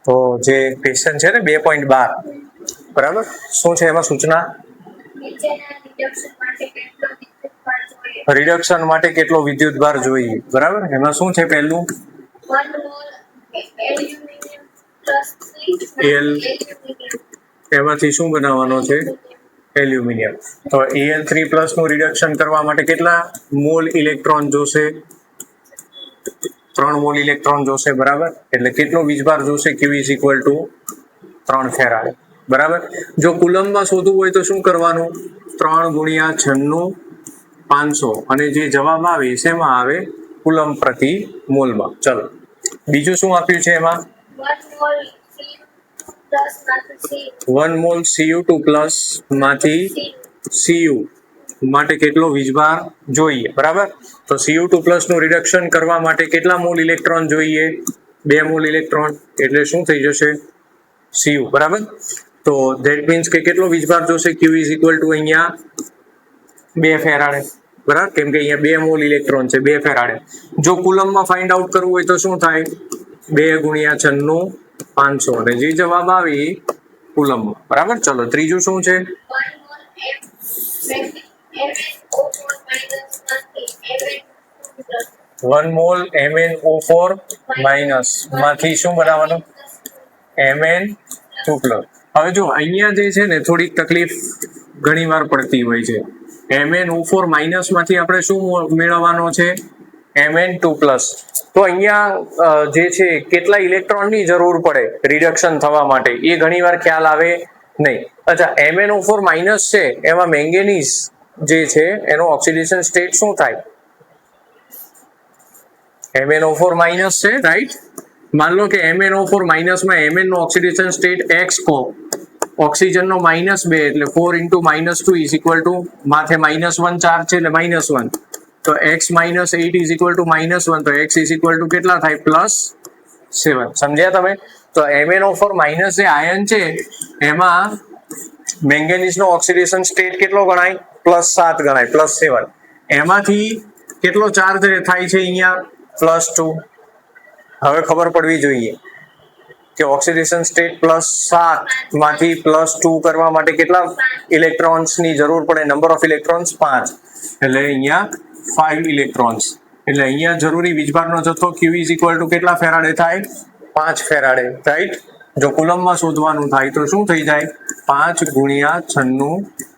તો જે ક્વેશ્ચન છે ને 2.12 બરાબર, શું છે એમાં સૂચના? રિડક્શન માટે કેટલો વિદ્યુત ભાર જોઈએ, બરાબર. એમાં શું છે પહેલું? એલ એમાંથી શું બનાવવાનો છે? એલ્યુમિનિયમ. તો Al3+ નું રિડક્શન કરવા માટે કેટલા મોલ ઇલેક્ટ્રોન જોશે? 3 મોલ ઇલેક્ટ્રોન જોશે, બરાબર. એટલે કેટલો વીજભાર જોશે? Q = 3 ફેરાડે, બરાબર. જો કુલમમાં શોધવું હોય તો શું કરવાનું? 3 × 96 500, અને જે જવાબ આવે શેમાં આવે? કુલમ પ્રતિ મોલમાં. ચલો બીજું શું આપ્યું છે એમાં? 1 મોલ Cu2+ માંથી Cu માટે કેટલો વીજભાર જોઈએ, બરાબર. તો Cu2+ નું રિડક્શન કરવા માટે કેટલા મોલ ઇલેક્ટ્રોન જોઈએ? 2 મોલ ઇલેક્ટ્રોન. એટલે શું થઈ જશે? Cu, બરાબર. તો ધેટ મીન્સ કે કેટલો વીજભાર જોશે? Q = અહીંયા 2 ફેરાડે, બરાબર. કેમ કે અહીંયા 2 મોલ ઇલેક્ટ્રોન છે, 2 ફેરાડે. જો કુલમમાં ફાઇન્ડ આઉટ કરવું હોય તો શું થાય? 2 × 96 500, અને જે જવાબ આવે એ કુલમમાં, બરાબર. ચલો ત્રીજું શું છે? 1 મોલ MnO4- માંથી શું બનાવવાનું? Mn2+. હવે જો અહીંયા જે છે ને થોડીક તકલીફ ઘણી વાર પડતી હોય છે. MnO4- માંથી આપણે શું મેળવવાનો છે? Mn2+. તો અહીંયા જે છે કેટલા ઇલેક્ટ્રોનની જરૂર પડે રિડક્શન થવા માટે એ ઘણી વાર ખ્યાલ આવે નહીં. અચ્છા, MnO4- છે એમાં મેંગેનીઝ જે છે એનો ઓક્સિડેશન સ્ટેટ શું થાય? MnO4- છે, રાઈટ. માન લો કે MnO4- માં Mn નો ઓક્સિડેશન સ્ટેટ X કહો, ઓક્સિજનનો -2 એટલે 4 × -2 = માથે -1 ચાર્જ છે એટલે -1, તો X - 8 = -1, તો X = કેટલા થાય? +7. સમજ્યા તમે? તો MnO4- જે આયન છે એમાં મેંગેનીઝનો ઓક્સિડેશન સ્ટેટ કેટલો ગણાય? +7 ગણાય, +7. એમાંથી કેટલો ચાર્જ થાય છે અહીંયા? +2. હવે ખબર પડવી જોઈએ કે ઓક્સિડેશન સ્ટેટ +7 માંથી +2 કરવા માટે કેટલા ઇલેક્ટ્રોન્સની જરૂર પડે? નંબર ઓફ ઇલેક્ટ્રોન્સ 5, એટલે અહીંયા 5 ઇલેક્ટ્રોન્સ. એટલે અહીંયા જરૂરી વીજભારનો જથ્થો Q = કેટલા ફેરાડે થાય? 5 ફેરાડે, રાઈટ. જો કુલમમાં શોધવાનું થાય તો શું થઈ જાય? 5 × 96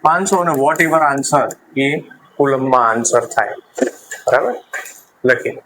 500, અને વોટ એવર આન્સર એ કુલમમાં આન્સર થાય, બરાબર. લખી